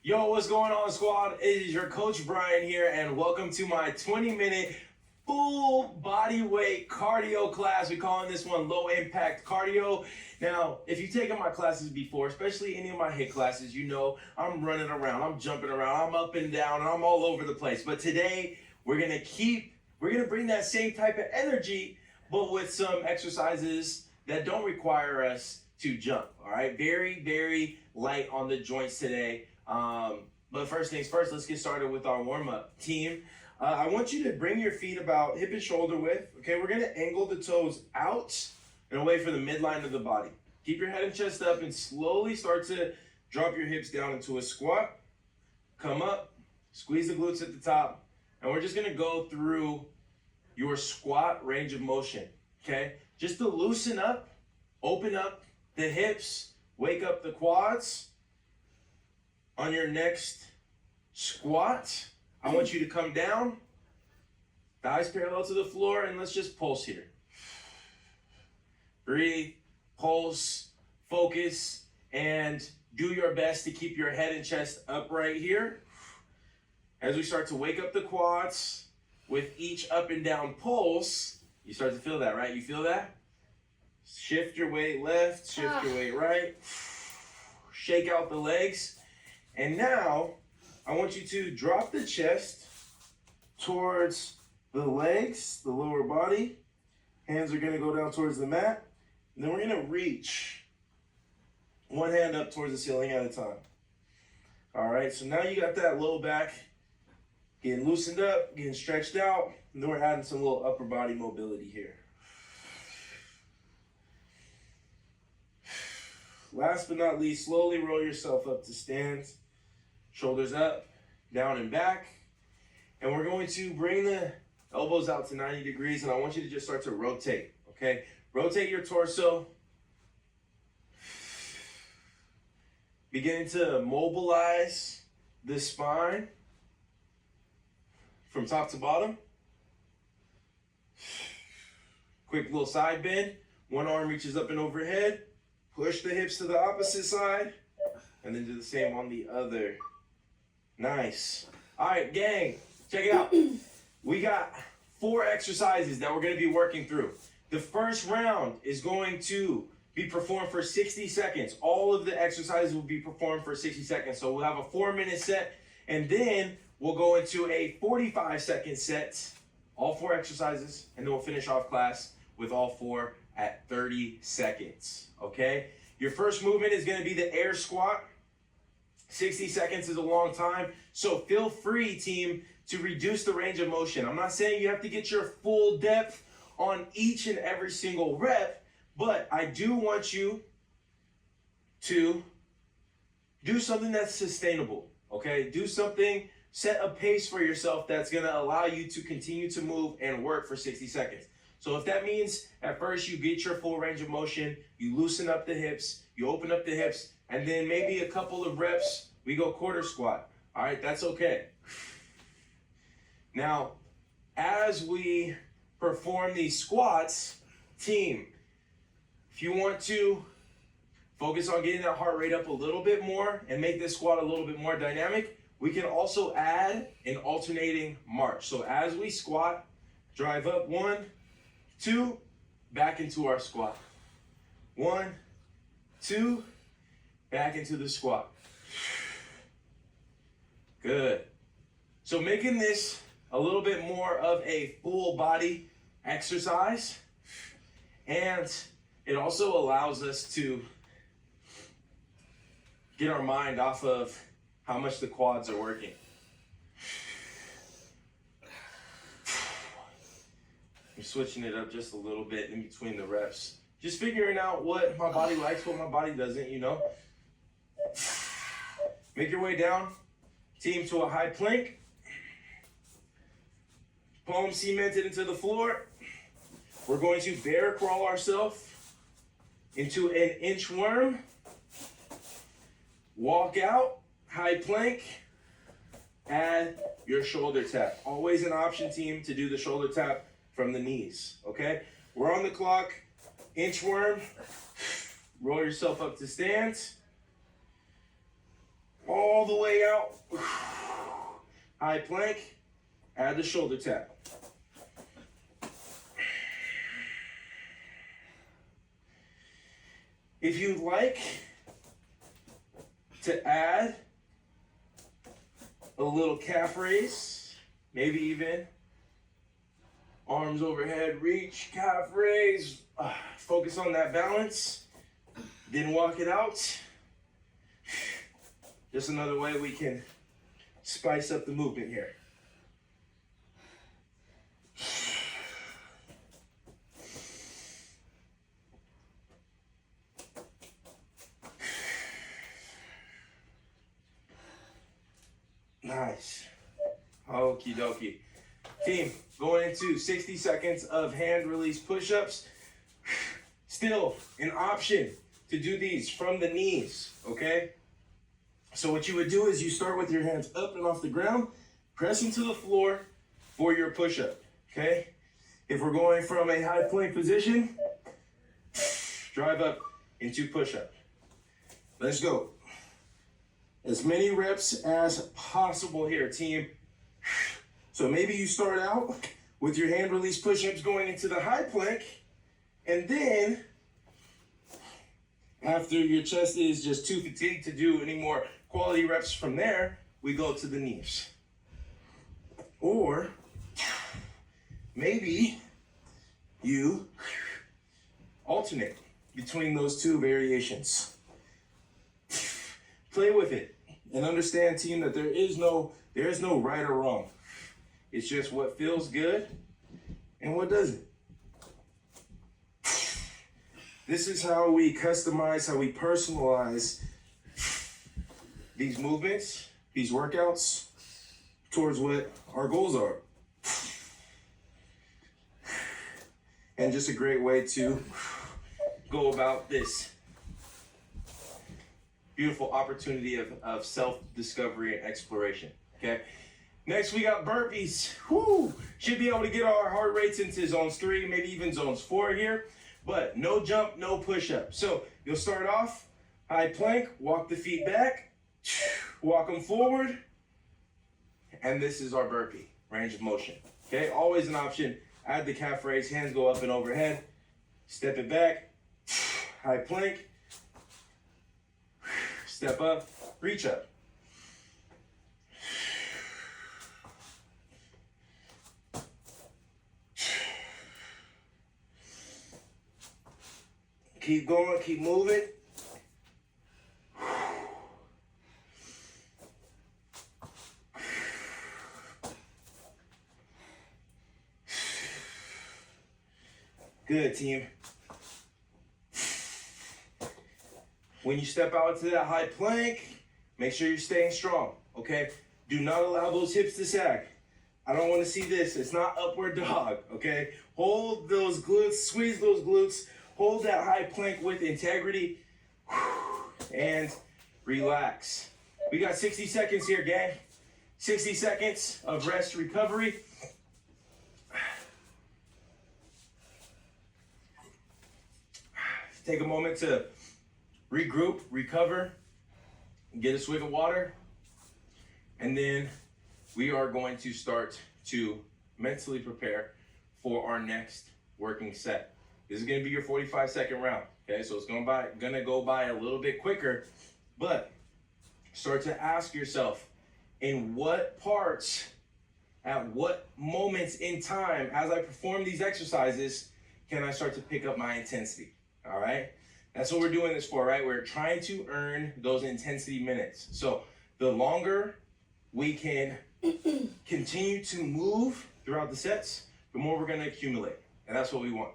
Yo, what's going on, squad? It is your coach Brian here, and welcome to my 20-minute full body weight cardio class. We're calling this one low impact cardio. Now, if you've taken my classes before, especially any of my HIIT classes, you know I'm running around, I'm jumping around, I'm up and down, and I'm all over the place. But today, we're gonna bring that same type of energy, but with some exercises that don't require us to jump. All right, very, very light on the joints today. But first things first, let's get started with our warm-up. Team, I want you to bring your feet about hip and shoulder width. Okay, we're gonna angle the toes out and away from the midline of the body. Keep your head and chest up and slowly start to drop your hips down into a squat. Come up, squeeze the glutes at the top, and we're just gonna go through your squat range of motion, okay? Just to loosen up, open up the hips, wake up the quads. On your next squat, I want you to come down, thighs parallel to the floor, and let's just pulse here. Breathe, pulse, focus, and do your best to keep your head and chest upright here. As we start to wake up the quads with each up and down pulse, you start to feel that, right? You feel that? Shift your weight left, shift your weight right. Shake out the legs. And now, I want you to drop the chest towards the legs, the lower body. Hands are gonna go down towards the mat. And then we're gonna reach one hand up towards the ceiling at a time. All right, so now you got that low back getting loosened up, getting stretched out. And then we're adding some little upper body mobility here. Last but not least, slowly roll yourself up to stand. Shoulders up, down and back. And we're going to bring the elbows out to 90 degrees, and I want you to just start to rotate, okay? Rotate your torso. Begin to mobilize the spine from top to bottom. Quick little side bend. One arm reaches up and overhead. Push the hips to the opposite side, and then do the same on the other. Nice. All right, gang, check it out. We got 4 exercises that we're going to be working through. The first round is going to be performed for 60 seconds. All of the exercises will be performed for 60 seconds. So we'll have a 4-minute set, and then we'll go into a 45-second set, all 4 exercises, and then we'll finish off class with all 4 at 30 seconds, okay? Your first movement is going to be the air squat. 60 seconds is a long time, so feel free, team, to reduce the range of motion. I'm not saying you have to get your full depth on each and every single rep, but I do want you to do something that's sustainable, okay? Do something, set a pace for yourself that's gonna allow you to continue to move and work for 60 seconds. So if that means at first you get your full range of motion, you loosen up the hips, you open up the hips, and then maybe a couple of reps, we go quarter squat. All right, that's okay. Now, as we perform these squats, team, if you want to focus on getting that heart rate up a little bit more and make this squat a little bit more dynamic, we can also add an alternating march. So as we squat, drive up 1, 2, back into our squat. 1, 2, back into the squat. Good. So making this a little bit more of a full body exercise, and it also allows us to get our mind off of how much the quads are working. I'm switching it up just a little bit in between the reps. Just figuring out what my body likes, what my body doesn't, you know. Make your way down, team, to a high plank. Palms cemented into the floor. We're going to bear crawl ourselves into an inchworm. Walk out, high plank. Add your shoulder tap. Always an option, team, to do the shoulder tap from the knees, okay? We're on the clock. Inchworm. Roll yourself up to stand. all the way out. High plank, add the shoulder tap. If you'd like to add a little calf raise, maybe even arms overhead, reach, calf raise, focus on that balance, then walk it out. Just another way we can spice up the movement here. Nice. Okie dokie. Team, going into 60 seconds of hand release push-ups. Still an option to do these from the knees, okay? So what you would do is you start with your hands up and off the ground, pressing to the floor for your push-up, okay? If we're going from a high plank position, drive up into push-up. Let's go. As many reps as possible here, team. So maybe you start out with your hand release push-ups going into the high plank, and then after your chest is just too fatigued to do any more quality reps from there, we go to the knees. Or maybe you alternate between those two variations. Play with it and understand, team, that there is no right or wrong. It's just what feels good and what doesn't. This is how we customize, how we personalize these movements, these workouts, towards what our goals are. And just a great way to go about this beautiful opportunity of self-discovery and exploration, okay? Next, we got burpees. Whoo! Should be able to get our heart rates into zones 3, maybe even zones 4 here, but no jump, no push-up. So you'll start off, high plank, walk the feet back, walk them forward, and this is our burpee, range of motion, okay? Always an option. Add the calf raise, hands go up and overhead, step it back, high plank, step up, reach up. Keep going, keep moving. Good, team. When you step out to that high plank, make sure you're staying strong, okay? Do not allow those hips to sag. I don't want to see this. It's not upward dog, okay? Hold those glutes, squeeze those glutes, hold that high plank with integrity, and relax. We got 60 seconds here, gang. 60 seconds of rest recovery. Take a moment to regroup, recover, get a swig of water, and then we are going to start to mentally prepare for our next working set. This is gonna be your 45-second round, okay? So it's gonna go by a little bit quicker, but start to ask yourself, in what parts, at what moments in time, as I perform these exercises, can I start to pick up my intensity? All right, that's what we're doing this for, right? We're trying to earn those intensity minutes. So the longer we can continue to move throughout the sets, the more we're gonna accumulate. And that's what we want.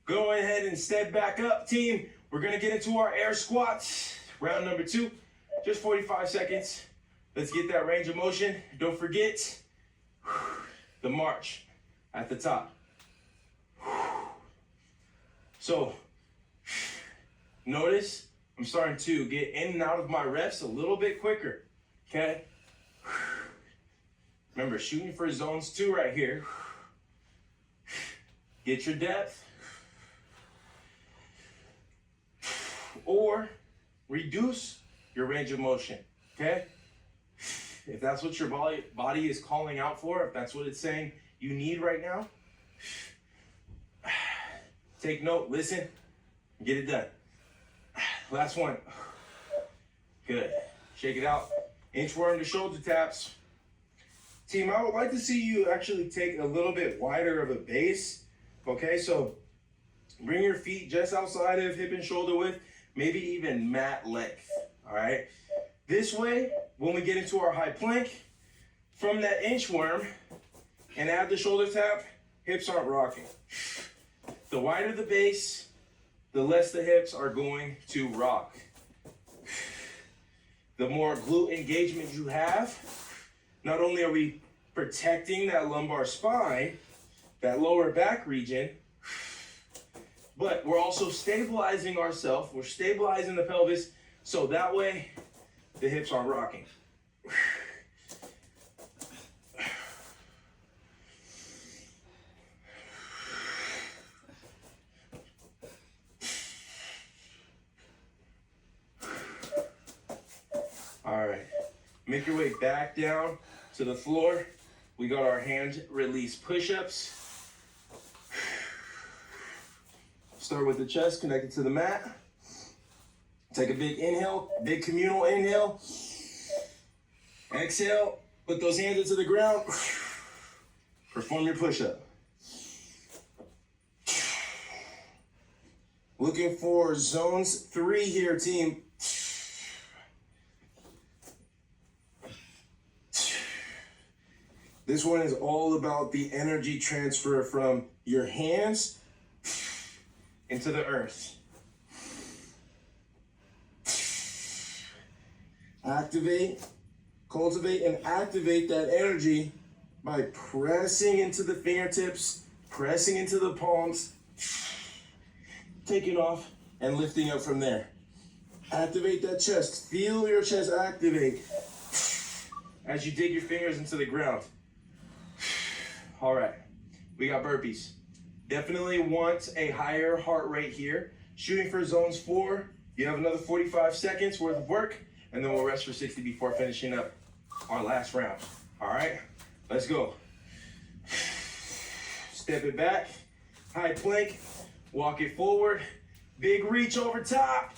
Go ahead and step back up, team. We're gonna get into our air squats. Round number 2, just 45 seconds. Let's get that range of motion. Don't forget the march at the top. So, notice I'm starting to get in and out of my reps a little bit quicker, okay? Remember, shooting for zones 2 right here. Get your depth. Or reduce your range of motion. okay? If that's what your body is calling out for, if that's what it's saying you need right now, take note, listen, get it done. Last one. Good. Shake it out. Inchworm to shoulder taps. Team, I would like to see you actually take a little bit wider of a base. Okay, so bring your feet just outside of hip and shoulder width, maybe even mat length. All right. This way, when we get into our high plank, from that inchworm and add the shoulder tap, hips aren't rocking. The wider the base, the less the hips are going to rock. The more glute engagement you have, not only are we protecting that lumbar spine, that lower back region, but we're also stabilizing ourselves. We're stabilizing the pelvis, so that way the hips aren't rocking. All right, make your way back down to the floor. We got our hand release push-ups. Start with the chest connected to the mat. Take a big inhale, big communal inhale. Exhale, put those hands into the ground. Perform your push-up. Looking for zones 3 here, team. This one is all about the energy transfer from your hands into the earth. Activate, cultivate, and activate that energy by pressing into the fingertips, pressing into the palms, taking off and lifting up from there. Activate that chest. Feel your chest activate as you dig your fingers into the ground. All right, we got burpees. Definitely want a higher heart rate here. Shooting for zones 4. You have another 45 seconds worth of work, and then we'll rest for 60 before finishing up our last round. All right, let's go. Step it back, high plank, walk it forward, big reach over top,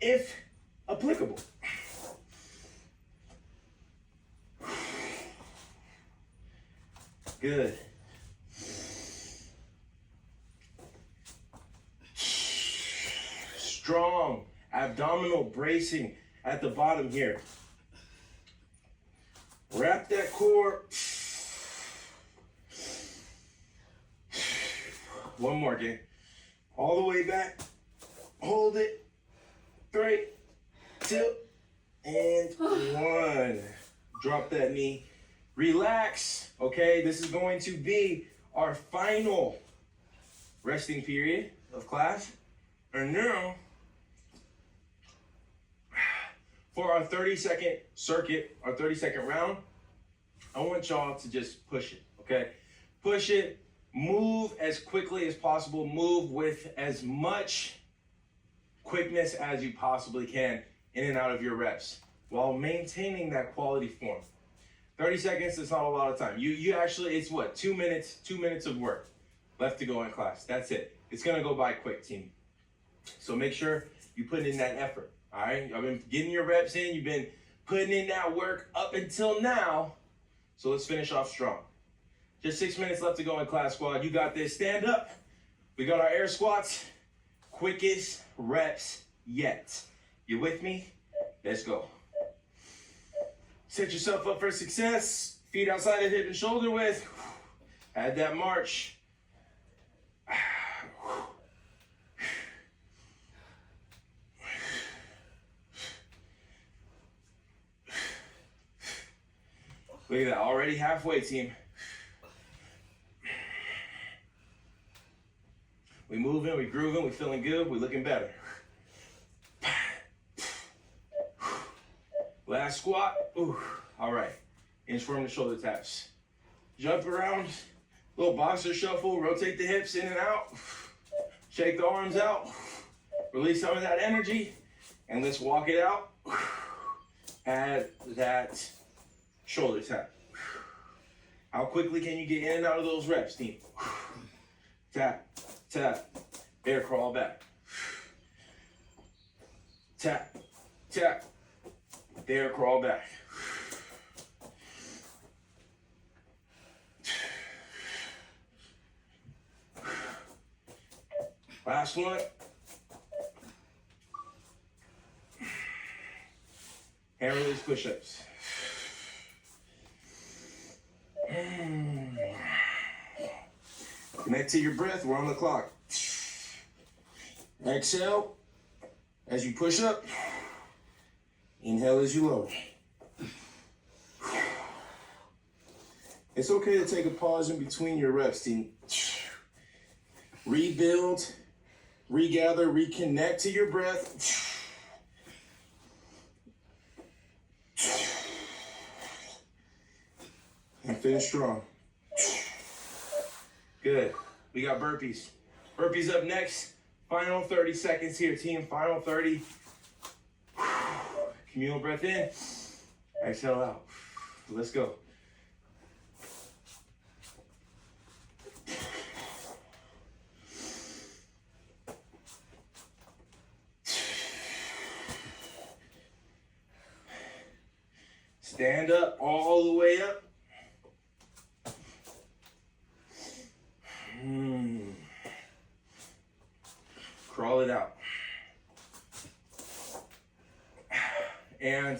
if applicable. Good. Strong abdominal bracing at the bottom here. Wrap that core. One more, gang. All the way back. Hold it. 3, 2, and 1. Drop that knee. Relax, okay? This is going to be our final resting period of class. And now, for our 30-second circuit, our 30-second round, I want y'all to just push it, okay? Push it, move as quickly as possible, move with as much quickness as you possibly can in and out of your reps while maintaining that quality form. 30 seconds is not a lot of time. You actually, it's what, 2 minutes, 2 minutes of work left to go in class. That's it. It's gonna go by quick, team. So make sure you put in that effort, all right? I've been getting your reps in, you've been putting in that work up until now. So let's finish off strong. Just 6 minutes left to go in class, squad. You got this. Stand up. We got our air squats. Quickest reps yet. You with me? Let's go. Set yourself up for success. Feet outside of hip and shoulder width. Add that march. Look at that, already halfway, team. We moving, we grooving, we feeling good, we looking better. Last squat. Ooh, all right. Inchworm to shoulder taps. Jump around, little boxer shuffle, rotate the hips in and out. Shake the arms out. Release some of that energy, and let's walk it out. add that shoulder tap. How quickly can you get in and out of those reps, team? Tap, tap, air crawl back. Tap, tap, air crawl back. Last one. Hand release push-ups. Connect to your breath. We're on the clock. Exhale as you push up. Inhale as you lower. It's okay to take a pause in between your reps, team. Rebuild, regather, reconnect to your breath. And finish strong. Good. We got burpees. Burpees up next. Final 30 seconds here, team. Final 30. Communal breath in. Exhale out. Let's go. Stand up all the way up. Crawl it out. And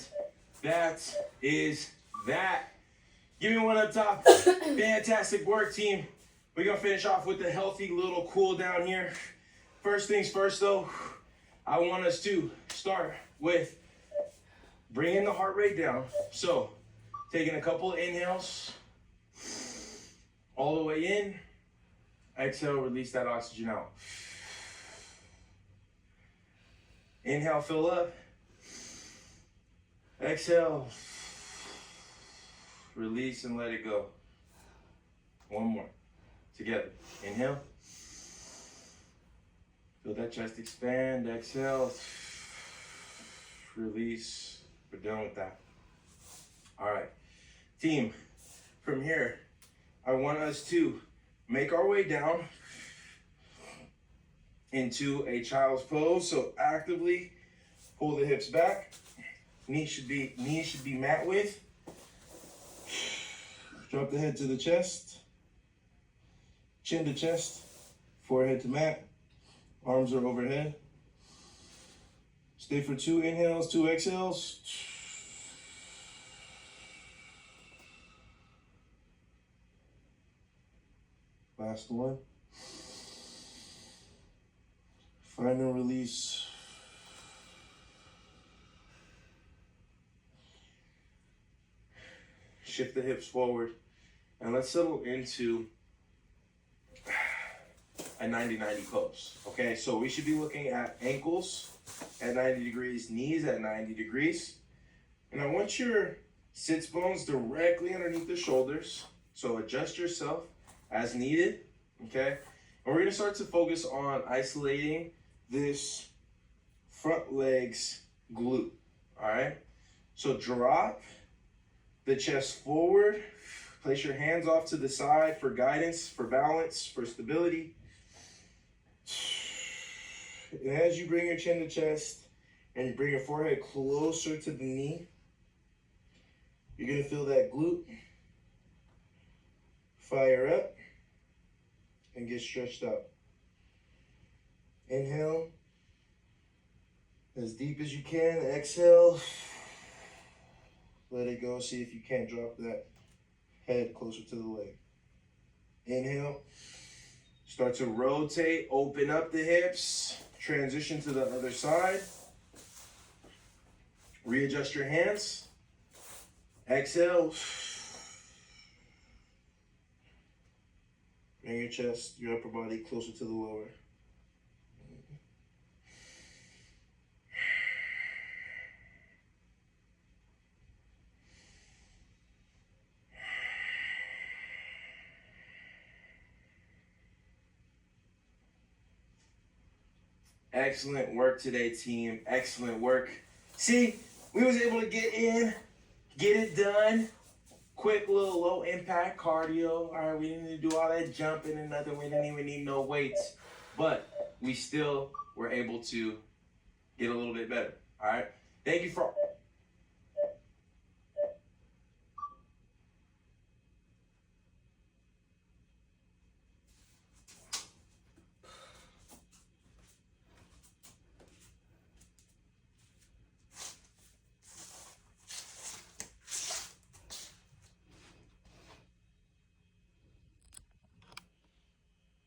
that is that. Give me one up top. Fantastic work, team. We're going to finish off with a healthy little cool down here. First things first, though, I want us to start with bringing the heart rate down. So, taking a couple of inhales all the way in. Exhale, release that oxygen out. Inhale, fill up. Exhale. Release and let it go. One more. Together. Inhale. Feel that chest expand. Exhale. Release. We're done with that. All right. Team, from here, I want us to make our way down into a child's pose. So actively pull the hips back. Knees should be mat width. Drop the head to the chest. Chin to chest. Forehead to mat. Arms are overhead. Stay for 2 inhales, 2 exhales. Last one. Final release. Shift the hips forward. And let's settle into a 90-90 pose. Okay, so we should be looking at ankles at 90 degrees, knees at 90 degrees. And I want your sits bones directly underneath the shoulders. So adjust yourself as needed, okay? And we're gonna start to focus on isolating this front legs glute, all right? So drop the chest forward, place your hands off to the side for guidance, for balance, for stability. And as you bring your chin to chest and you bring your forehead closer to the knee, you're gonna feel that glute fire up and get stretched out. Inhale as deep as you can. Exhale. Let it go. See if you can't drop that head closer to the leg. Inhale. Start to rotate. Open up the hips. Transition to the other side. Readjust your hands. Exhale. Bring your chest, your upper body closer to the lower. Excellent work today, team. Excellent work. See, we was able to get in, get it done. Quick little low impact cardio. All right, we didn't need to do all that jumping and nothing. We didn't even need no weights, but we still were able to get a little bit better. All right. Thank you for